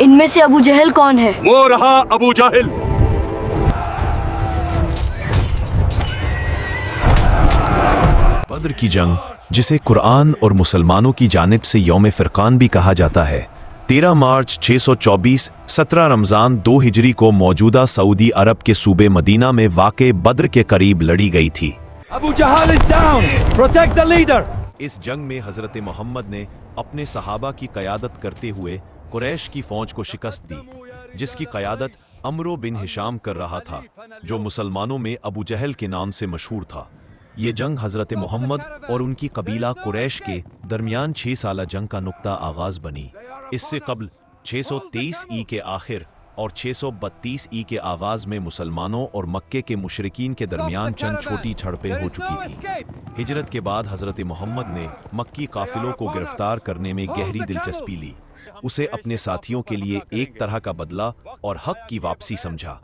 ان میں سے ابو جہل کون ہے؟ وہ رہا ابو جاہل۔ بدر کی جنگ، جسے قرآن اور مسلمانوں کی جانب سے یوم فرقان بھی کہا جاتا ہے، 13 مارچ 624 17 رمضان 2 ہجری کو موجودہ سعودی عرب کے صوبے مدینہ میں واقع بدر کے قریب لڑی گئی تھی۔ ابو جہل is down. Protect the leader. اس جنگ میں حضرت محمد نے اپنے صحابہ کی قیادت کرتے ہوئے قریش کی فوج کو شکست دی، جس کی قیادت عمرو بن ہشام کر رہا تھا، جو مسلمانوں میں ابو جہل کے نام سے مشہور تھا۔ یہ جنگ حضرت محمد اور ان کی قبیلہ قریش کے درمیان 6 سالہ جنگ کا نقطہ آغاز بنی۔ اس سے قبل 623 ای کے آخر اور 632 ای کے آغاز میں مسلمانوں اور مکے کے مشرکین کے درمیان چند چھوٹی جھڑپیں ہو چکی تھیں۔ ہجرت کے بعد حضرت محمد نے مکی قافلوں کو گرفتار کرنے میں گہری دلچسپی لی، اسے اپنے ساتھیوں کے لیے ایک طرح کا بدلہ اور حق کی واپسی سمجھا۔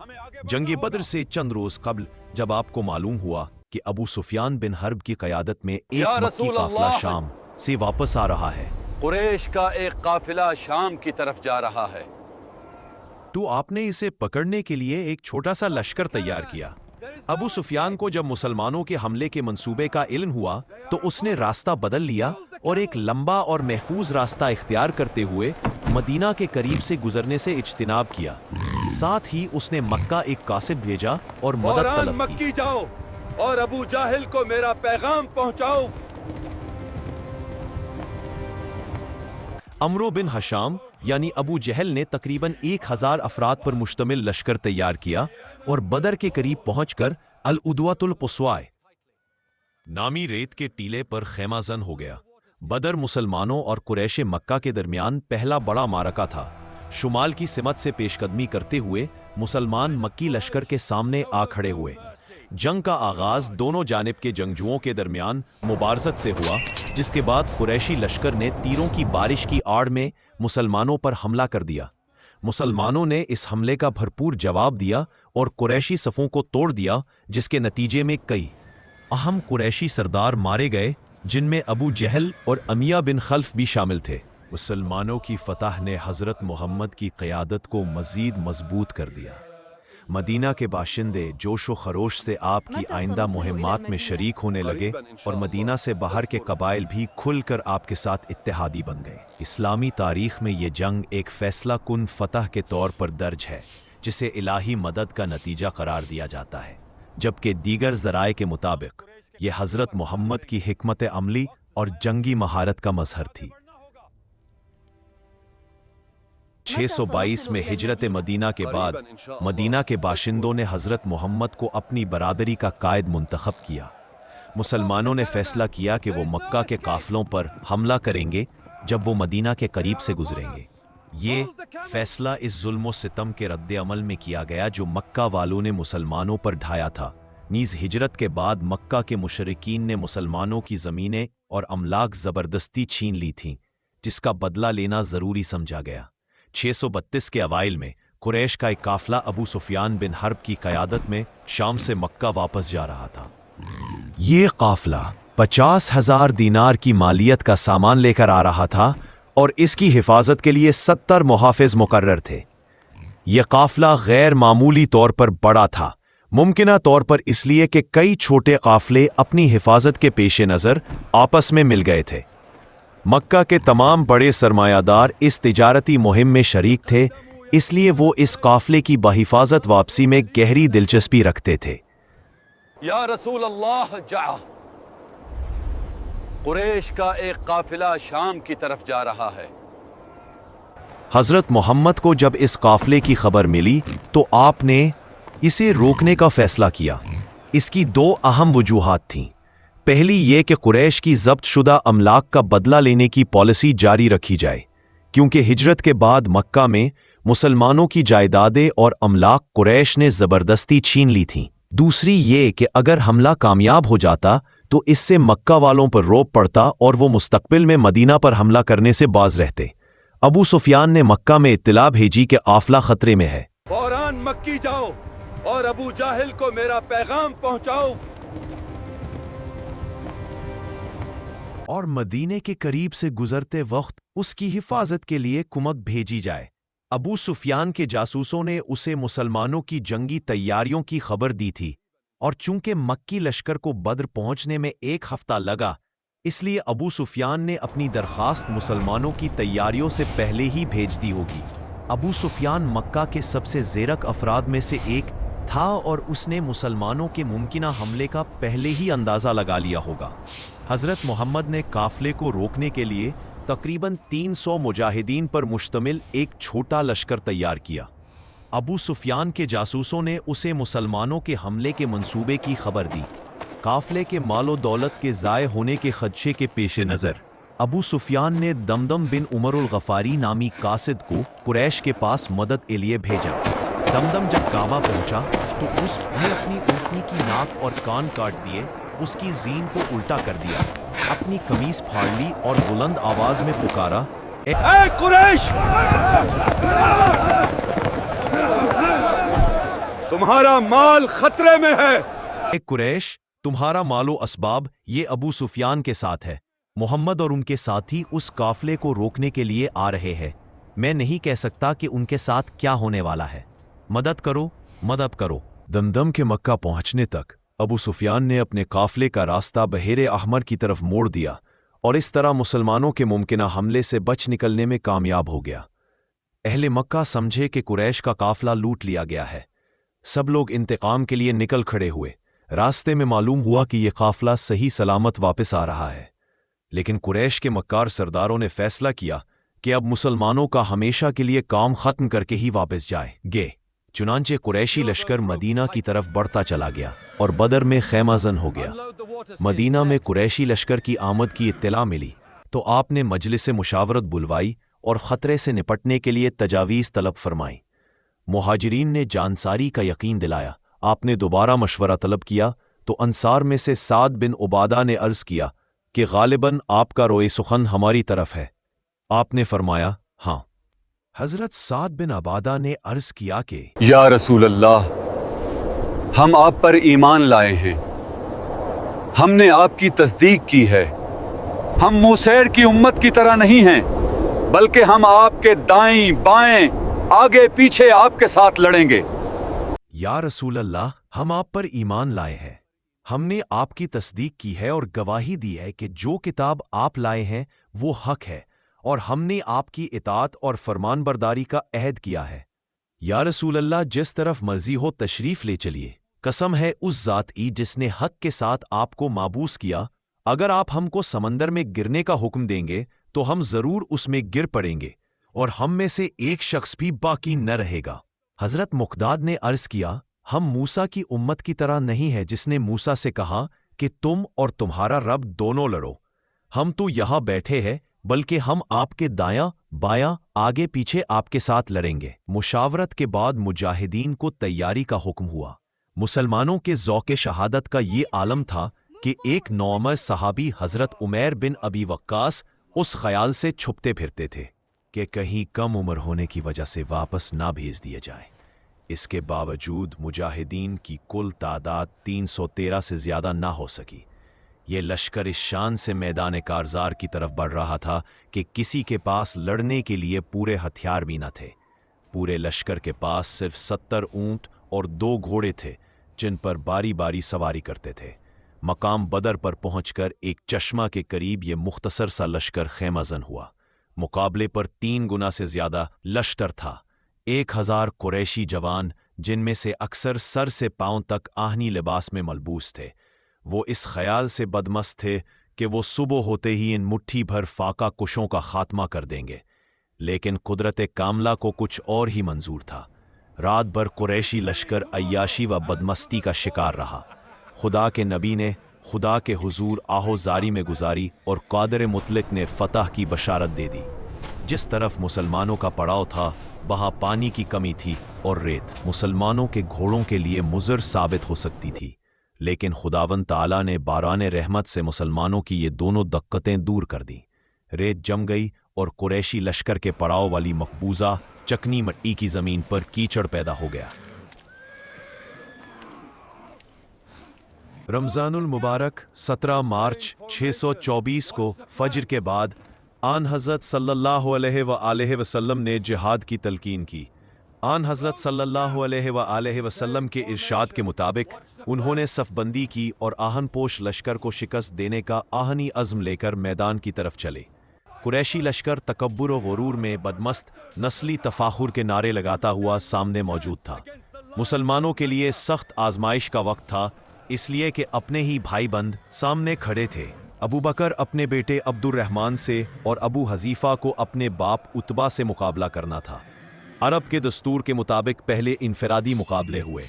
جنگ بدر سے چند روز قبل جب آپ کو معلوم ہوا کہ ابو سفیان بن حرب کی قیادت میں ایک مکی قافلہ شام سے واپس آ رہا ہے، قریش کا ایک قافلہ شام کی طرف جا رہا ہے، تو آپ نے اسے پکڑنے کے لیے ایک چھوٹا سا لشکر تیار کیا۔ ابو سفیان کو جب مسلمانوں کے حملے کے منصوبے کا علم ہوا تو اس نے راستہ بدل لیا اور ایک لمبا اور محفوظ راستہ اختیار کرتے ہوئے مدینہ کے قریب سے گزرنے سے اجتناب کیا۔ ساتھ ہی اس نے مکہ ایک قاصد بھیجا اور مدد فوراً طلب کی۔ مکی جاؤ اور ابو جاہل کو میرا پیغام پہنچاؤ۔ عمرو بن ہشام یعنی ابو جہل نے تقریباً 1000 افراد پر مشتمل لشکر تیار کیا اور بدر کے قریب پہنچ کر العدوۃ القصوی نامی ریت کے ٹیلے پر خیمہ زن ہو گیا۔ بدر مسلمانوں اور قریش مکہ کے درمیان پہلا بڑا معرکہ تھا۔ شمال کی سمت سے پیش قدمی کرتے ہوئے مسلمان مکی لشکر کے سامنے آ کھڑے ہوئے۔ جنگ کا آغاز دونوں جانب کے جنگجوؤں کے درمیان مبارزت سے ہوا، جس کے بعد قریشی لشکر نے تیروں کی بارش کی آڑ میں مسلمانوں پر حملہ کر دیا۔ مسلمانوں نے اس حملے کا بھرپور جواب دیا اور قریشی صفوں کو توڑ دیا، جس کے نتیجے میں کئی اہم قریشی سردار مارے گئے، جن میں ابو جہل اور امیہ بن خلف بھی شامل تھے۔ مسلمانوں کی فتح نے حضرت محمد کی قیادت کو مزید مضبوط کر دیا۔ مدینہ کے باشندے جوش و خروش سے آپ کی آئندہ مہمات میں شریک ہونے لگے اور مدینہ سے باہر کے قبائل بھی کھل کر آپ کے ساتھ اتحادی بن گئے۔ اسلامی تاریخ میں یہ جنگ ایک فیصلہ کن فتح کے طور پر درج ہے، جسے الہی مدد کا نتیجہ قرار دیا جاتا ہے، جبکہ دیگر ذرائع کے مطابق یہ حضرت محمد کی حکمت عملی اور جنگی مہارت کا مظہر تھی۔ 622 میں ہجرت مدینہ کے بعد مدینہ کے باشندوں نے حضرت محمد کو اپنی برادری کا قائد منتخب کیا۔ مسلمانوں نے فیصلہ کیا کہ وہ مکہ کے قافلوں پر حملہ کریں گے جب وہ مدینہ کے قریب سے گزریں گے۔ یہ فیصلہ اس ظلم و ستم کے رد عمل میں کیا گیا جو مکہ والوں نے مسلمانوں پر ڈھایا تھا۔ نیز ہجرت کے بعد مکہ کے مشرکین نے مسلمانوں کی زمینیں اور املاک زبردستی چھین لی تھیں، جس کا بدلہ لینا ضروری سمجھا گیا۔ 632 کے اوائل میں قریش کا ایک قافلہ ابو سفیان بن حرب کی قیادت میں شام سے مکہ واپس جا رہا تھا۔ یہ قافلہ 50,000 دینار کی مالیت کا سامان لے کر آ رہا تھا اور اس کی حفاظت کے لیے 70 محافظ مقرر تھے۔ یہ قافلہ غیر معمولی طور پر بڑا تھا، ممکنہ طور پر اس لیے کہ کئی چھوٹے قافلے اپنی حفاظت کے پیش نظر آپس میں مل گئے تھے۔ مکہ کے تمام بڑے سرمایہ دار اس تجارتی مہم میں شریک تھے، اس لیے وہ اس قافلے کی بحفاظت واپسی میں گہری دلچسپی رکھتے تھے۔ یا رسول اللہ جا، قریش کا ایک قافلہ شام کی طرف جا رہا ہے۔ حضرت محمد کو جب اس قافلے کی خبر ملی تو آپ نے اسے روکنے کا فیصلہ کیا۔ اس کی 2 اہم وجوہات تھیں۔ پہلی یہ کہ قریش کی ضبط شدہ املاک کا بدلہ لینے کی پالیسی جاری رکھی جائے، کیونکہ ہجرت کے بعد مکہ میں مسلمانوں کی جائیدادیں اور املاک قریش نے زبردستی چھین لی تھیں۔ دوسری یہ کہ اگر حملہ کامیاب ہو جاتا تو اس سے مکہ والوں پر رعب پڑتا اور وہ مستقبل میں مدینہ پر حملہ کرنے سے باز رہتے۔ ابو سفیان نے مکہ میں اطلاع بھیجی کہ قافلہ خطرے میں ہے۔ فوراً مکی جاؤ اور ابو جاہل کو میرا پیغام پہنچاؤ۔ اور مدینے کے قریب سے گزرتے وقت اس کی حفاظت کے لیے کمک بھیجی جائے۔ अबू सुफियान के जासूसों ने उसे मुसलमानों की जंगी तैयारियों की खबर दी थी और चूंकि मक्की लश्कर को बद्र पहुंचने में 1 हफ्ता लगा, इसलिए अबू सुफियान ने अपनी दरखास्त मुसलमानों की तैयारियों से पहले ही भेज दी होगी। अबू सुफियान मक्का के सबसे ज़ेरक अफराद में से एक था और उसने मुसलमानों के मुमकिना हमले का पहले ही अंदाज़ा लगा लिया होगा। हज़रत मोहम्मद ने काफ़िले को रोकने के लिए तकरीबन 300 मुजाहिदीन पर मुश्तमिल एक छोटा लश्कर तैयार किया। अबू सुफियान के जासूसों ने उसे मुसलमानों के हमले के मंसूबे की खबर दी। काफ़िले के मालो दौलत के ज़ाय होने के खदशे के पेश नज़र अबू सुफियान ने दमदम बिन उमरुल गफ़ारी नामी कासिद को कुरैश के पास मदद के लिए भेजा। दमदम जब काबा पहुंचा तो उसने अपनी ऊँटनी की नाक और कान काट दिए, उसकी जीन को उल्टा कर दिया, अपनी कमीज फाड़ ली और बुलंद आवाज में पुकारा, ए कुरैश! तुम्हारा माल खतरे में है। ए कुरैश, तुम्हारा मालो असबाब ये अबू सुफियान के साथ है। मोहम्मद और उनके साथी उस काफले को रोकने के लिए आ रहे हैं। मैं नहीं कह सकता कि उनके साथ क्या होने वाला है। मदद करो, मदद करो। दमदम के मक्का पहुंचने तक अबू सुफियान ने अपने काफले का रास्ता बहेरे अहमर की तरफ मोड़ दिया और इस तरह मुसलमानों के मुमकिना हमले से बच निकलने में कामयाब हो गया। अहले मक्का समझे कि कुरैश का काफला लूट लिया गया है। सब लोग इंतकाम के लिए निकल खड़े हुए। रास्ते में मालूम हुआ कि यह काफला सही सलामत वापस आ रहा है, लेकिन कुरैश के मक्कार सरदारों ने फैसला किया कि अब मुसलमानों का हमेशा के लिए काम खत्म करके ही वापस जाएंगे। चुनांचे कुरैशी लश्कर मदीना की तरफ बढ़ता चला गया और बदर में खैमाजन हो गया। मदीना में कुरैशी लश्कर की आमद की इत्तला मिली तो आपने मजलिस मुशावरत बुलवाई और ख़तरे से निपटने के लिए तजावीज़ तलब फरमाई। मुहाजिरीन ने जानसारी का यकीन दिलाया। आपने दोबारा मशवरा तलब किया तो अंसार में से साद बिन उबादा ने अर्ज़ किया कि गालिबन आपका रोए सुखन हमारी तरफ है। आपने फरमाया, हाँ। हज़रत साद बिन उबादा ने अर्ज़ किया कि या रसूल अल्लाह, हम आप पर ईमान लाए हैं, हमने आपकी तस्दीक की है। हम मूसैर की उम्मत की तरह नहीं हैं, बल्कि हम आपके दाएं बाएं आगे पीछे आपके साथ लड़ेंगे। या रसूल अल्लाह, हम आप पर ईमान लाए हैं, हमने आपकी तस्दीक की है और गवाही दी है कि जो किताब आप लाए हैं वो हक है और हमने आपकी इताअत और फरमानबरदारी का अहद किया है। या रसूल अल्लाह, जिस तरफ मर्जी हो तशरीफ ले चलिए। कसम है उस ज़ात की जिसने हक के साथ आपको माबूस किया, अगर आप हमको समंदर में गिरने का हुक्म देंगे तो हम जरूर उसमें गिर पड़ेंगे और हम में से एक शख्स भी बाकी न रहेगा। हजरत मुक़दाद ने अर्ज़ किया, हम मूसा की उम्मत की तरह नहीं है जिसने मूसा से कहा कि तुम और तुम्हारा रब दोनों लड़ो। हम तो यहाँ बैठे हैं, बल्कि हम आपके दायां बायां आगे पीछे आपके साथ लड़ेंगे। मुशावरत के बाद मुजाहिदीन को तैयारी का हुक्म हुआ। मुसलमानों के ज़ौक़े शहादत का ये आलम था कि एक नौअमर सहाबी हज़रत उमैर बिन अबी वक्कास उस ख्याल से छुपते फिरते थे कि कहीं कम उम्र होने की वजह से वापस ना भेज दिए जाए। इसके बावजूद मुजाहिदीन की कुल तादाद 313 से ज़्यादा ना हो सकी। ये लश्कर इस शान से मैदान कारज़ार की तरफ बढ़ रहा था कि किसी के पास लड़ने के लिए पूरे हथियार भी न थे। पूरे लश्कर के पास सिर्फ 70 ऊँट और 2 घोड़े थे जिन पर बारी बारी सवारी करते थे। मकाम बदर पर पहुंचकर एक चश्मा के करीब ये मुख्तसर सा लश्कर खैमाजन हुआ। मुकाबले पर 3 गुना से ज़्यादा लश्कर था। 1000 कुरैशी जवान, जिनमें से अक्सर सर से पांव तक आहनी लिबास में मलबूस थे। वो इस ख्याल से बदमस्त थे कि वो सुबह होते ही इन मुट्ठी भर फाका कुशों का खात्मा कर देंगे, लेकिन कुदरत कामला को कुछ और ही मंजूर था। रात भर कुरैशी लश्कर अय्याशी व बदमस्ती का शिकार रहा। खुदा के नबी ने खुदा के हुजूर आहोजारी में गुजारी और कादिर मुतलक ने फतह की बशारत दे दी। जिस तरफ मुसलमानों का पड़ाव था वहाँ पानी की कमी थी और रेत मुसलमानों के घोड़ों के लिए मुज़र साबित हो सकती थी, लेकिन खुदावंद ताला ने बाराने रहमत से मुसलमानों की ये दोनों दिक्कतें दूर कर दी। रेत जम गई और कुरैशी लश्कर के पड़ाव वाली मकबूजा चकनी मिट्टी की ज़मीन पर कीचड़ पैदा हो गया। रमज़ानुल मुबारक 17 मार्च 624 को फज्र के बाद आन हज़रत सल्लल्लाहु अलैहि वसल्लम ने जिहाद की तलकीन की। आन हज़रत सल्लल्लाहु अलैहि वसल्लम के इरशाद के मुताबिक उन्होंने सफ़बंदी की और आहनपोश लश्कर को शिकस्त देने का आहनी अज़्म लेकर मैदान की तरफ चले। कुरैशी लश्कर तकब्बुर व गुरूर में बदमस्त नस्ली तफाखुर के नारे लगाता हुआ सामने मौजूद था। मुसलमानों के लिए सख्त आजमाइश का वक्त था, इसलिए कि अपने ही भाई बंद सामने खड़े थे। अबू बकर अपने बेटे अब्दुर्रहमान से और अबू हज़ीफ़ा को अपने बाप उतबा से मुकाबला करना था। अरब के दस्तूर के मुताबिक पहले इनफरादी मुकाबले हुए।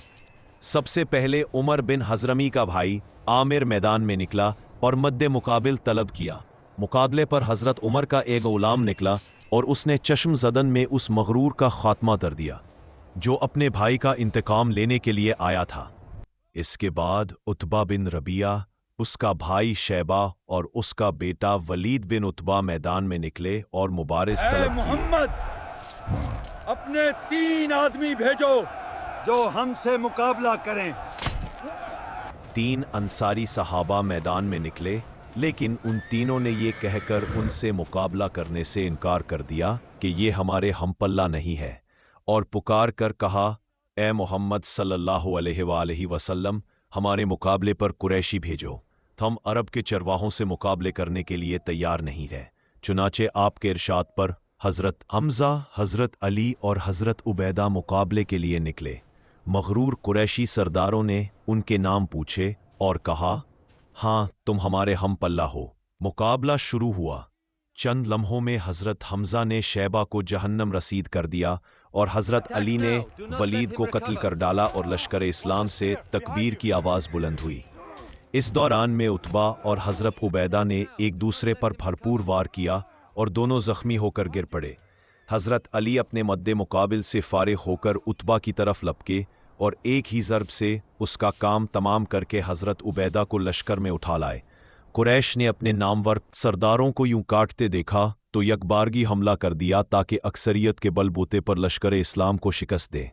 सबसे पहले उमर बिन हज़रमी का भाई आमिर मैदान में निकला और मद्दे मुकाबिल तलब किया। मुकाबले पर हज़रत उमर का एक ग़ुलाम निकला और उसने चश्म ज़दन में उस मगरूर का ख़ात्मा कर दिया जो अपने भाई का इंतकाम लेने के लिए आया था। इसके बाद उतबा बिन रबिया, उसका भाई शैबा और उसका बेटा वलीद बिन उतबा मैदान में निकले और मुबारिज़ तलब किए। मोहम्मद, अपने 3 आदमी भेजो जो हमसे मुकाबला करें। 3 अंसारी सहाबा मैदान में निकले, लेकिन उन तीनों ने ये कहकर उनसे मुकाबला करने से इनकार कर दिया कि ये हमारे हमपल्ला नहीं है, और पुकार कर कहा, ए मोहम्मद सल्लल्लाहु अलैहि वसल्लम, हमारे मुकाबले पर कुरैशी भेजो। हम अरब के चरवाहों से मुकाबले करने के लिए तैयार नहीं है। चुनाचे आपके इरशाद पर हज़रत हमज़ा, हज़रत अली और हज़रत उबैदा मुकाबले के लिए निकले। मगरूर कुरैशी सरदारों ने उनके नाम पूछे और कहा, हाँ, तुम हमारे हम पल्ला हो। मुकाबला शुरू हुआ। चंद लम्हों में हज़रत हमज़ा ने शैबा को जहन्नम रसीद कर दिया और हज़रत अली ने वलीद को कत्ल कर डाला और लश्कर इस्लाम से तकबीर की आवाज़ बुलंद हुई। इस दौरान में उतबा और हज़रत उबैदा ने एक दूसरे पर भरपूर वार किया और दोनों ज़ख्मी होकर गिर पड़े। हज़रत अली अपने मद्दे मुकाबिल से फारिग होकर उतबा की तरफ लपके और एक ही ज़रब से उसका काम तमाम करके हज़रत उबैदा को लश्कर में उठा लाए। कुरैश ने अपने नामवर सरदारों को यूं काटते देखा तो यकबारगी हमला कर दिया ताकि अक्सरियत के बलबूते पर लश्कर इस्लाम को शिकस्त दे।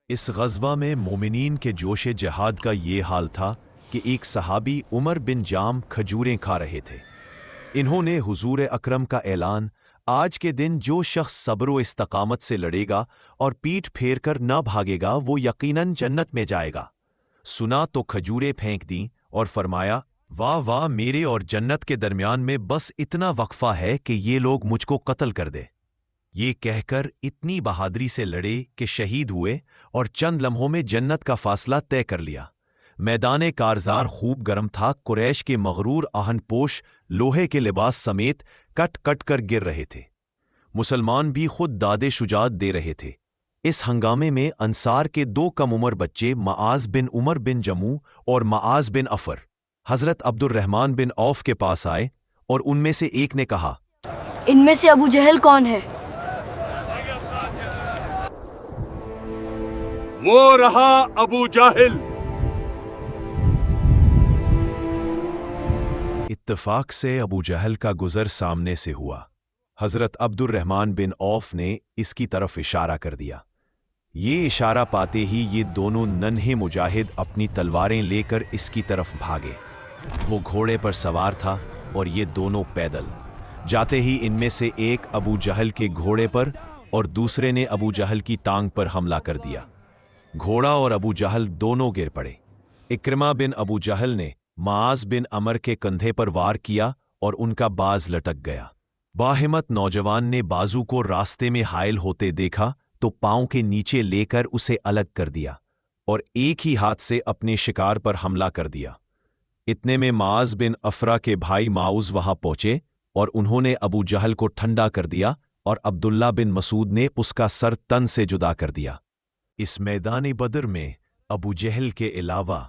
इस ग़ज़वा में मोमिनीन के जोश जिहाद का ये हाल था कि एक सहाबी उमर बिन जाम खजूरें खा रहे थे। इन्होंने हुजूर अकरम का ऐलान, आज के दिन जो शख्स सब्र व इस्तकामत से लड़ेगा और पीठ फेर कर न भागेगा वो यकीनन जन्नत में जाएगा, सुना तो खजूरें फेंक दी और फरमाया, वाह वाह, मेरे और जन्नत के दरमियान में बस इतना वक्फा है कि ये लोग मुझको कत्ल कर दे। ये कहकर इतनी बहादुरी से लड़े कि शहीद हुए और चंद लम्हों में जन्नत का फासला तय कर लिया। मैदान कारजार खूब गर्म था। कुरैश के मगरूर आहनपोश लोहे के लिबास समेत कट कट कर गिर रहे थे। मुसलमान भी खुद दादे शुजात दे रहे थे। इस हंगामे में अंसार के 2 कम उम्र बच्चे मआज बिन उमर बिन जमू और मआज बिन अफर हज़रत अब्दुर्रहमान बिन औफ के पास आए और उनमें से एक ने कहा, इनमें से अबू जहल कौन है? वो रहा अबू जाहिल। इत्तफाक से अबू जहल का गुजर सामने से हुआ। हज़रत अब्दुर्रहमान बिन औफ ने इसकी तरफ इशारा कर दिया। ये इशारा पाते ही ये दोनों नन्हे मुजाहिद अपनी तलवारें लेकर इसकी तरफ भागे। वो घोड़े पर सवार था और ये दोनों पैदल। जाते ही इनमें से एक अबू जहल के घोड़े पर और दूसरे ने अबू जहल की टांग पर हमला कर दिया। घोड़ा और अबू जहल दोनों गिर पड़े। इक्रमा बिन अबू जहल ने माज बिन अमर के कंधे पर वार किया और उनका बाज लटक गया। बाहिमत नौजवान ने बाजू को रास्ते में हायल होते देखा तो पांव के नीचे लेकर उसे अलग कर दिया और एक ही हाथ से अपने शिकार पर हमला कर दिया। इतने में माज बिन अफरा के भाई माउज वहां पहुंचे और उन्होंने अबू जहल को ठंडा कर दिया और अब्दुल्ला बिन मसूद ने उसका सर तन से जुदा कर दिया। इस मैदान बदर में अबू जहल के अलावा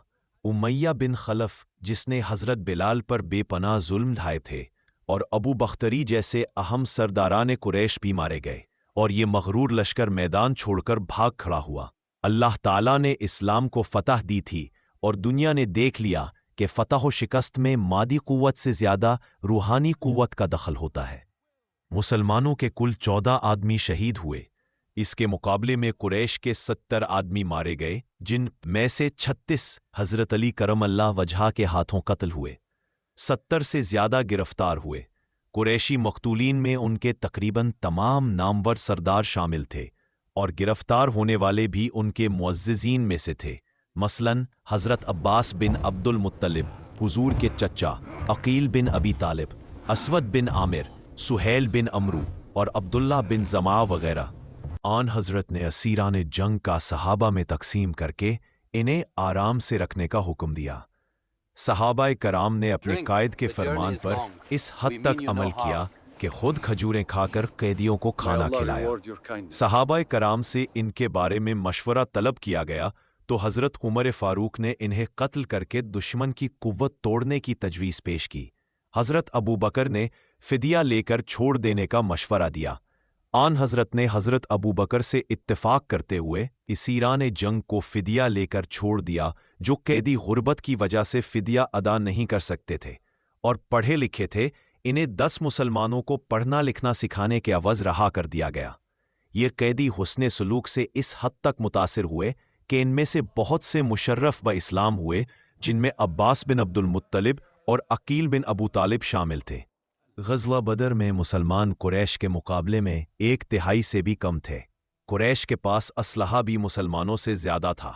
उमैया बिन खलफ, जिसने हज़रत बिलाल पर बेपनाह जुल्म ढाए थे, और अबू बख्तरी जैसे अहम सरदारान कुरैश भी मारे गए और ये मगरूर लश्कर मैदान छोड़कर भाग खड़ा हुआ। अल्लाह ताला ने इस्लाम को फतह दी थी और दुनिया ने देख लिया कि फतह व शिकस्त में मादी कुव्वत से ज़्यादा रूहानी कुव्वत का दखल होता है। मुसलमानों के कुल 14 आदमी शहीद हुए। इसके मुकाबले में कुरैश के 70 आदमी मारे गए, जिन में से 36 हज़रत अली करम अल्लाह वजहा के हाथों कत्ल हुए। 70 से ज़्यादा गिरफ्तार हुए। कुरैशी मकतूलीन में उनके तकरीबन तमाम नामवर सरदार शामिल थे और गिरफ्तार होने वाले भी उनके मुअज़्ज़िज़ीन में से थे। मसलन हज़रत अब्बास बिन अब्दुल मुत्तलिब, हुजूर के चचा अकील बिन अबी तालिब, असवद बिन आमिर, सुहेल बिन अमरू और अब्दुल्ला बिन जमा वगैरह। आन हज़रत ने असीरान जंग का सहाबा में तकसीम करके इन्हें आराम से रखने का हुक्म दिया। सहाबाए कराम ने अपने कायद के फरमान पर इस हद तक अमल किया कि खुद खजूरें खाकर कैदियों को खाना खिलाया। सहाबाए कराम से इनके बारे में मशवरा तलब किया गया तो हज़रत उमर फ़ारूक ने इन्हें कत्ल करके दुश्मन की कुव्वत तोड़ने की तजवीज़ पेश की। हज़रत अबू बकर ने फ़िदिया लेकर छोड़ देने का मशवरा दिया। आन हज़रत ने हज़रत अबू बकर से इत्तेफाक करते हुए इसीरान जंग को फ़िदिया लेकर छोड़ दिया, जो कैदी गुर्बत की वजह से फ़िदिया अदा नहीं कर सकते थे और पढ़े लिखे थे। इन्हें 10 मुसलमानों को पढ़ना लिखना सिखाने के अवज़ रहा कर दिया गया। ये कैदी हुस्ने सलूक से इस हद तक मुतासिर हुए कि इनमें से बहुत से मुशर्रफ ब इस्लाम हुए, जिनमें अब्बास बिन अब्दुल मुत्तलिब और अकील बिन अबू तालिब शामिल थे। ग़ज़वा बदर में मुसलमान कुरैश के मुकाबले में 1/3 से भी कम थे। कुरैश के पास असलहा भी मुसलमानों से ज़्यादा था।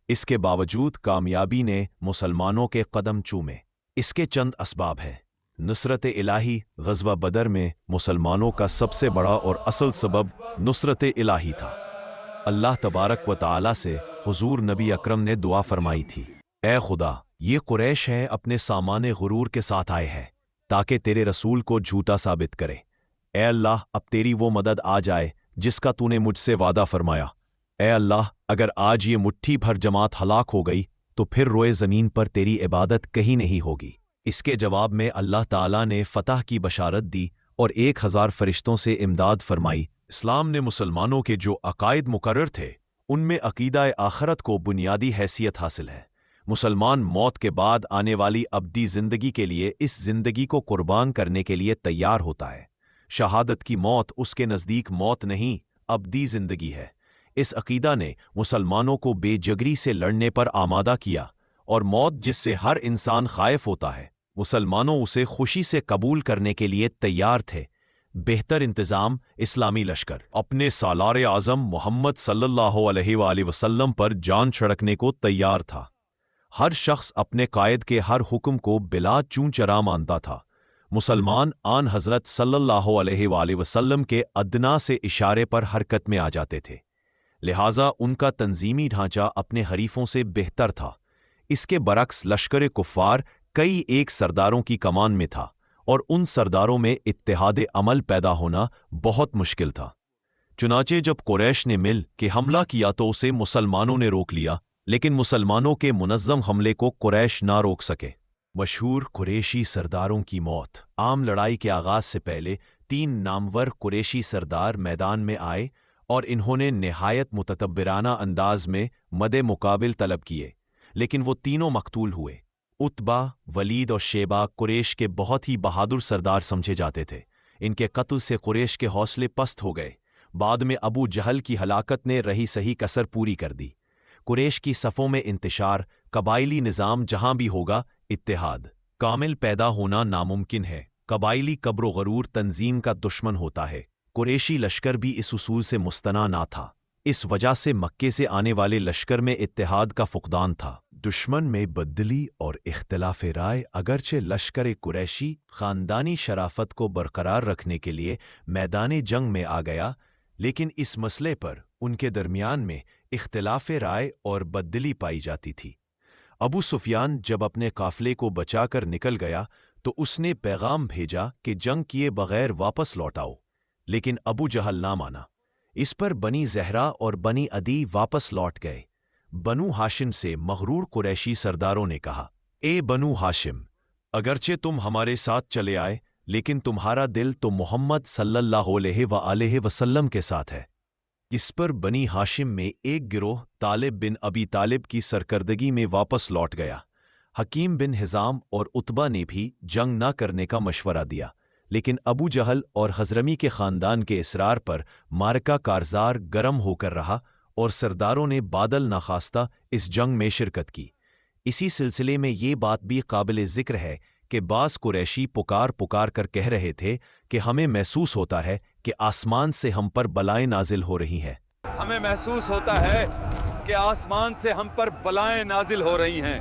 इसके बावजूद कामयाबी ने मुसलमानों के कदम चूमे। इसके चंद असबाब हैं। नुसरत इलाही। ग़ज़वा बदर में मुसलमानों का सबसे बड़ा और असल सबब नुसरत इलाही था। अल्लाह तबारक व तआला से हुजूर नबी अकरम ने दुआ फरमाई थी, ए खुदा, ये कुरैश हैं अपने सामाने गुरूर के साथ आए हैं ताकि तेरे रसूल को झूठा साबित करे। ए अल्लाह, अब तेरी वो मदद आ जाए जिसका तूने मुझसे वादा फरमाया। ए अल्लाह, अगर आज ये मुट्ठी भर जमात हलाक हो गई तो फिर रोए ज़मीन पर तेरी इबादत कहीं नहीं होगी। इसके जवाब में अल्लाह ताला ने फ़तह की बशारत दी और 1000 फरिश्तों से इमदाद फरमाई। इस्लाम ने मुसलमानों के जो अकायद मुकर्रर थे उनमें अकीदा आखरत को बुनियादी हैसियत हासिल है। मुसलमान मौत के बाद आने वाली अब्दी ज़िंदगी के लिए इस ज़िंदगी को कुर्बान करने के लिए तैयार होता है। शहादत की मौत उसके नज़दीक मौत नहीं, अब्दी ज़िंदगी है। इस अकीदा ने मुसलमानों को बेजगरी से लड़ने पर आमादा किया और मौत जिससे हर इंसान खाइफ होता है, मुसलमानों उसे खुशी से कबूल करने के लिए तैयार थे। बेहतर इंतज़ाम इस्लामी लश्कर अपने सालार आज़म मोहम्मद सल्लल्लाहु अलैहि वसल्लम पर जान छिड़कने को तैयार था। हर शख्स अपने कायद के हर हुक्म को बिला चूं चरा मानता था। मुसलमान आन हज़रत सल्लल्लाहु अलैहि वसल्लम के अदना से इशारे पर हरकत में आ जाते थे, लिहाजा उनका तंजीमी ढांचा अपने हरीफों से बेहतर था। इसके बरक्स लश्कर कुफ़ार कई एक सरदारों की कमान में था और उन सरदारों में इत्तेहाद अमल पैदा होना बहुत मुश्किल था। चुनाचे जब कुरैश ने मिल के हमला किया तो उसे मुसलमानों ने रोक लिया, लेकिन मुसलमानों के मुनज़्ज़म हमले को कुरैश ना रोक सके। मशहूर कुरैशी सरदारों की मौत। आम लड़ाई के आगाज़ से पहले 3 नामवर कुरैशी सरदार मैदान में आए और इन्होंने निहायत मुतकब्बिराना अंदाज में मदे मुकाबिल तलब किए, लेकिन वो तीनों मकतूल हुए। उतबा, वलीद और शेबा कुरैश के बहुत ही बहादुर सरदार समझे जाते थे। इनके कत्ल से कुरैश के हौसले पस्त हो गए। बाद में अबू जहल की हलाकत ने रही सही कसर पूरी कर दी। कुरैश की सफ़ों में इंतशार, कबाइली निज़ाम जहां भी होगा, इत्तेहाद कामिल पैदा होना नामुमकिन है। कबाइली कब्र गरूर तंजीम का दुश्मन होता है। कुरैशी लश्कर भी इस उसूल से मुस्तना ना था। इस वजह से मक्के से आने वाले लश्कर में इत्तेहाद का फुकदान था। दुश्मन में बदली और इख्तिलाफ राय अगरचे लश्कर कुरैशी ख़ानदानी शराफत को बरकरार रखने के लिए मैदान जंग में आ गया, लेकिन इस मसले पर उनके दरमियान में इख्तिलाफ राय और बदली पाई जाती थी। अबू सुफियान जब अपने काफ़िले को बचाकर निकल गया तो उसने पैगाम भेजा कि जंग किए बगैर वापस लौट आओ, लेकिन अबू जहल ना माना। इस पर बनी ज़हरा और बनी अदी वापस लौट गए। बनु हाशिम से मगरूर कुरैशी सरदारों ने कहा, ए बनु हाशिम, अगरचे तुम हमारे साथ चले आए, लेकिन तुम्हारा दिल तो मोहम्मद सल्लल्लाहु अलैहि वसल्लम के साथ है। इस पर बनी हाशिम में एक गिरोह तालिब बिन अबी तालिब की सरकर्दगी में वापस लौट गया। हकीम बिन हिजाम और उतबा ने भी जंग न करने का मशवरा दिया, लेकिन अबू जहल और हज़रमी के ख़ानदान के इसरार पर मारका कारज़ार गरम होकर रहा और सरदारों ने बादल नाखास्ता इस जंग में शिरकत की। इसी सिलसिले में ये बात भी काबिल ज़िक्र है کہ بعض قریشی پکار پکار کر کہہ رہے تھے کہ ہمیں محسوس ہوتا ہے کہ آسمان سے ہم پر بلائیں نازل ہو رہی ہیں۔ ہمیں محسوس ہوتا ہے کہ آسمان سے ہم پر بلائیں نازل ہو رہی ہیں۔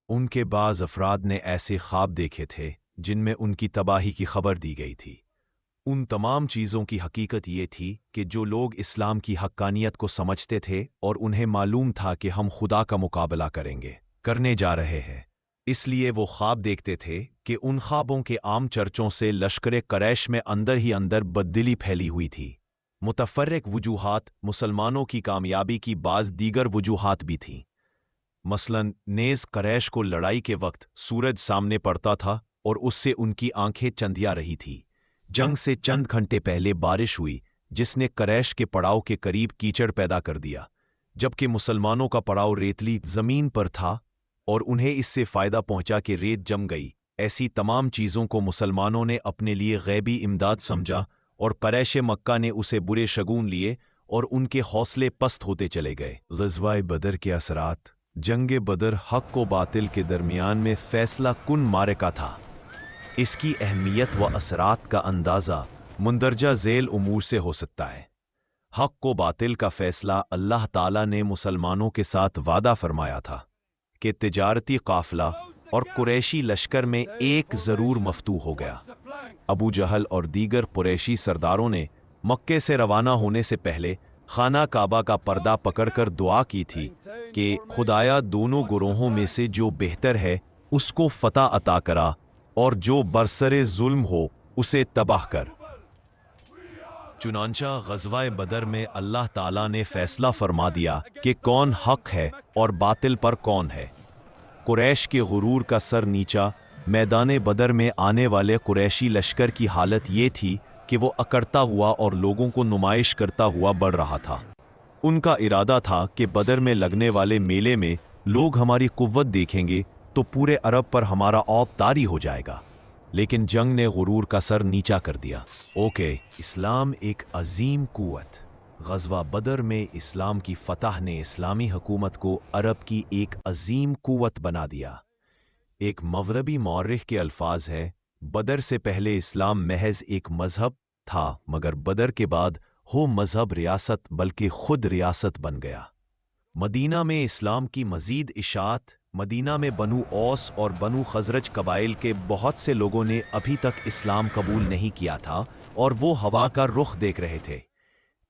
ان کے بعض افراد نے ایسے خواب دیکھے تھے جن میں ان کی تباہی کی خبر دی گئی تھی۔ ان تمام چیزوں کی حقیقت یہ تھی کہ جو لوگ اسلام کی حقانیت کو سمجھتے تھے اور انہیں معلوم تھا کہ ہم خدا کا مقابلہ کرنے جا رہے ہیں، اس لیے وہ خواب دیکھتے تھے کہ ان خوابوں کے عام چرچوں سے لشکر قریش میں اندر ہی اندر بددلی پھیلی ہوئی تھی۔ متفرق وجوہات مسلمانوں کی کامیابی کی بعض دیگر وجوہات بھی تھیں۔ مثلاً نیز قریش کو لڑائی کے وقت سورج سامنے پڑتا تھا اور اس سے ان کی آنکھیں چندیا رہی تھی۔ جنگ سے چند گھنٹے پہلے بارش ہوئی جس نے قریش کے پڑاؤ کے قریب کیچڑ پیدا کر دیا، جبکہ مسلمانوں کا پڑاؤ ریتلی زمین پر تھا اور انہیں اس سے فائدہ پہنچا کہ ریت جم گئی۔ ایسی تمام چیزوں کو مسلمانوں نے اپنے لیے غیبی امداد سمجھا اور قریش مکہ نے اسے برے شگون لیے اور ان کے حوصلے پست ہوتے چلے گئے۔ غزوہ بدر کے اثرات۔ جنگ بدر حق و باطل کے درمیان میں فیصلہ کن معرکہ تھا۔ اس کی اہمیت و اثرات کا اندازہ مندرجہ ذیل امور سے ہو سکتا ہے۔ حق و باطل کا فیصلہ اللہ تعالیٰ نے مسلمانوں کے ساتھ وعدہ فرمایا تھا کہ تجارتی قافلہ اور قریشی لشکر میں ایک ضرور مفتوح ہو گیا۔ ابو جہل اور دیگر قریشی سرداروں نے مکے سے روانہ ہونے سے پہلے خانہ کعبہ کا پردہ پکڑ کر دعا کی تھی کہ خدایا دونوں گروہوں میں سے جو بہتر ہے اس کو فتح عطا کرا اور جو برسر ظلم ہو اسے تباہ کر۔ چنانچہ غزوہ بدر میں اللہ تعالیٰ نے فیصلہ فرما دیا کہ کون حق ہے اور باطل پر کون ہے۔ قریش کے غرور کا سر نیچا میدان بدر میں آنے والے قریشی لشکر کی حالت یہ تھی کہ وہ اکڑتا ہوا اور لوگوں کو نمائش کرتا ہوا بڑھ رہا تھا۔ ان کا ارادہ تھا کہ بدر میں لگنے والے میلے میں لوگ ہماری قوت دیکھیں گے تو پورے عرب پر ہمارا اوپ طاری ہو جائے گا، لیکن جنگ نے غرور کا سر نیچا کر دیا۔ اسلام ایک عظیم قوت۔ غزوہ بدر میں اسلام کی فتح نے اسلامی حکومت کو عرب کی ایک عظیم قوت بنا دیا۔ ایک مغربی مورخ کے الفاظ ہیں، بدر سے پہلے اسلام محض ایک مذہب تھا، مگر بدر کے بعد ہو مذہب ریاست بلکہ خود ریاست بن گیا۔ مدینہ میں اسلام کی مزید اشاعت۔ مدینہ میں بنو اوس اور بنو خزرج قبائل کے بہت سے لوگوں نے ابھی تک اسلام قبول نہیں کیا تھا اور وہ ہوا کا رخ دیکھ رہے تھے۔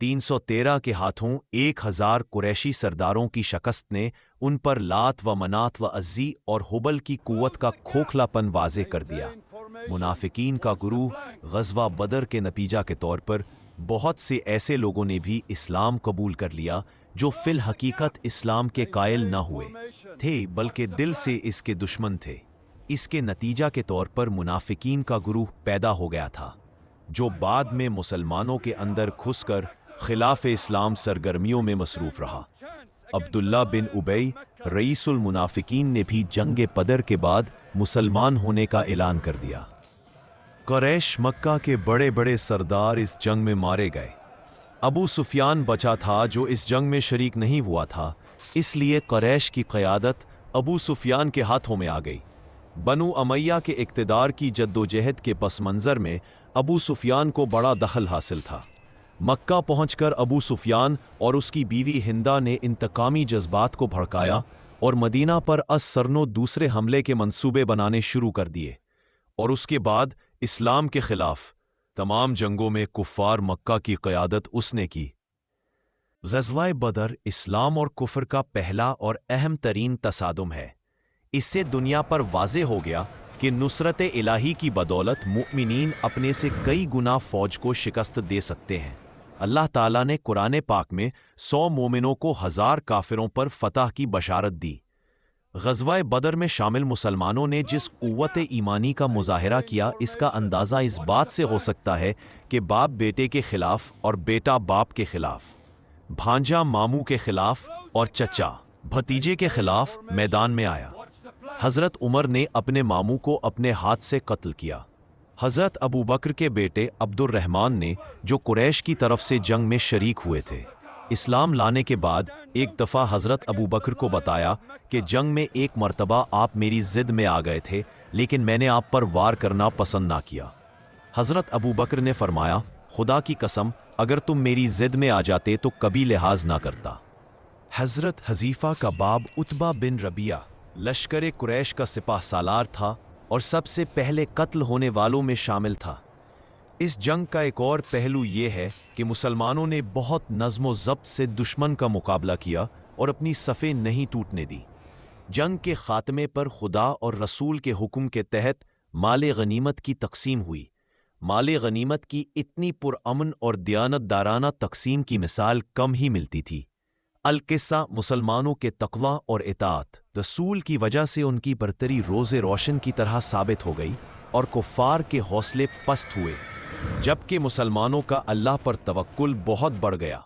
313 کے ہاتھوں 1000 قریشی سرداروں کی شکست نے ان پر لات و منات و عزی اور حبل کی قوت کا کھوکھلا پن واضح کر دیا۔ منافقین کا گروہ غزوہ بدر کے نتیجہ کے طور پر بہت سے ایسے لوگوں نے بھی اسلام قبول کر لیا جو فی الحقیقت اسلام کے قائل نہ ہوئے تھے بلکہ دل سے اس کے دشمن تھے۔ اس کے نتیجہ کے طور پر منافقین کا گروہ پیدا ہو گیا تھا جو بعد میں مسلمانوں کے اندر گھس کر خلاف اسلام سرگرمیوں میں مصروف رہا۔ عبداللہ بن ابی رئیس المنافقین نے بھی جنگ بدر کے بعد مسلمان ہونے کا اعلان کر دیا۔ قریش مکہ کے بڑے بڑے سردار اس جنگ میں مارے گئے۔ ابو سفیان بچا تھا جو اس جنگ میں شریک نہیں ہوا تھا، اس لیے قریش کی قیادت ابو سفیان کے ہاتھوں میں آ گئی۔ بنو امیہ کے اقتدار کی جدوجہد کے پس منظر میں ابو سفیان کو بڑا دخل حاصل تھا۔ مکہ پہنچ کر ابو سفیان اور اس کی بیوی ہندہ نے انتقامی جذبات کو بھڑکایا اور مدینہ پر از سرنو دوسرے حملے کے منصوبے بنانے شروع کر دیے، اور اس کے بعد اسلام کے خلاف تمام جنگوں میں کفار مکہ کی قیادت اس نے کی۔ غزوہ بدر اسلام اور کفر کا پہلا اور اہم ترین تصادم ہے۔ اس سے دنیا پر واضح ہو گیا کہ نصرت الہی کی بدولت مؤمنین اپنے سے کئی گنا فوج کو شکست دے سکتے ہیں۔ اللہ تعالیٰ نے قرآن پاک میں 100 مومنوں کو 1000 کافروں پر فتح کی بشارت دی۔ غزوہ بدر میں شامل مسلمانوں نے جس قوت ایمانی کا مظاہرہ کیا، اس کا اندازہ اس بات سے ہو سکتا ہے کہ باپ بیٹے کے خلاف اور بیٹا باپ کے خلاف، بھانجا ماموں کے خلاف اور چچا بھتیجے کے خلاف میدان میں آیا۔ حضرت عمر نے اپنے ماموں کو اپنے ہاتھ سے قتل کیا۔ حضرت ابو بکر کے بیٹے عبد الرحمن نے، جو قریش کی طرف سے جنگ میں شریک ہوئے تھے، اسلام لانے کے بعد ایک دفعہ حضرت ابو بکر کو بتایا کہ جنگ میں ایک مرتبہ آپ میری ضد میں آ گئے تھے، لیکن میں نے آپ پر وار کرنا پسند نہ کیا۔ حضرت ابو بکر نے فرمایا، خدا کی قسم اگر تم میری ضد میں آ جاتے تو کبھی لحاظ نہ کرتا۔ حضرت حذیفہ کا باب عتبہ بن ربیعہ لشکر قریش کا سپاہ سالار تھا اور سب سے پہلے قتل ہونے والوں میں شامل تھا۔ اس جنگ کا ایک اور پہلو یہ ہے کہ مسلمانوں نے بہت نظم و ضبط سے دشمن کا مقابلہ کیا اور اپنی صفیں نہیں ٹوٹنے دی۔ جنگ کے خاتمے پر خدا اور رسول کے حکم کے تحت مال غنیمت کی تقسیم ہوئی۔ مال غنیمت کی اتنی پرامن اور دیانتدارانہ تقسیم کی مثال کم ہی ملتی تھی۔ القصہ مسلمانوں کے تقوی اور اطاعت رسول کی وجہ سے ان کی برتری روز روشن کی طرح ثابت ہو گئی اور کفار کے حوصلے پست ہوئے، جبکہ مسلمانوں کا اللہ پر توکل بہت بڑھ گیا۔